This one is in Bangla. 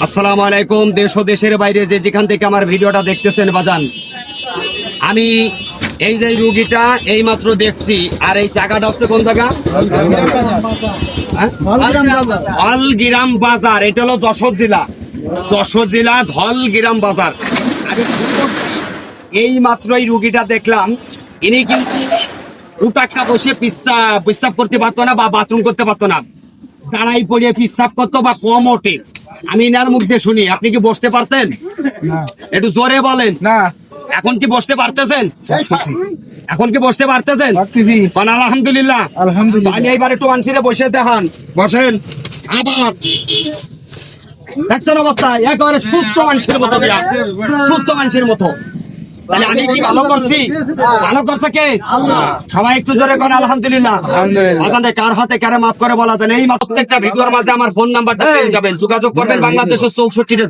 আসসালামু আলাইকুম। দেশ ও দেশের বাইরে যে যেখান থেকে আমার ভিডিওটা দেখতেছেন বাজান, আমি এই যে রুগীটা এই মাত্র দেখছি। আর এই জায়গাটা হচ্ছে কোন জায়গা? ধলগ্রাম বাজার। এটা হলো যশোর জেলা, যশোর জেলা ধলগ্রাম বাজার। এই মাত্র এই রুগীটা দেখলাম। ইনি কিন্তু উটাক্কা বসে পিসাব করতে পারতো না বা বাথরুম করতে পারতো না, দাঁড়াই পড়িয়ে পিসাব করতো বা কম ওঠে। আমি এনার মুখ দিয়ে শুনি। আপনি কি বসতে পারতেন? একটু জোরে বলেন না। এখন কি বসতে পারতেছেন? এখন কি বসতে পারতেছেন? আলহামদুলিল্লাহ। আলহামদুলিল্লাহ। আমি এইবার একটু মানুষের বসে দেখান। বসেন। আবার দেখছেন অবস্থা একেবারে সুস্থ মানুষের মতো, সুস্থ মানুষের মতো। তাহলে আমি কি ভালো করছি? ভালো করছে কে? সবাই একটু জোরে করেন আলহামদুলিল্লাহ। আজানে কার হাতে কারে মাফ করে বলা যায়। এই প্রত্যেকটা ভিডিওর মাঝে আমার ফোন নাম্বারটা পেয়ে যাবেন, যোগাযোগ করবেন। বাংলাদেশের 64টা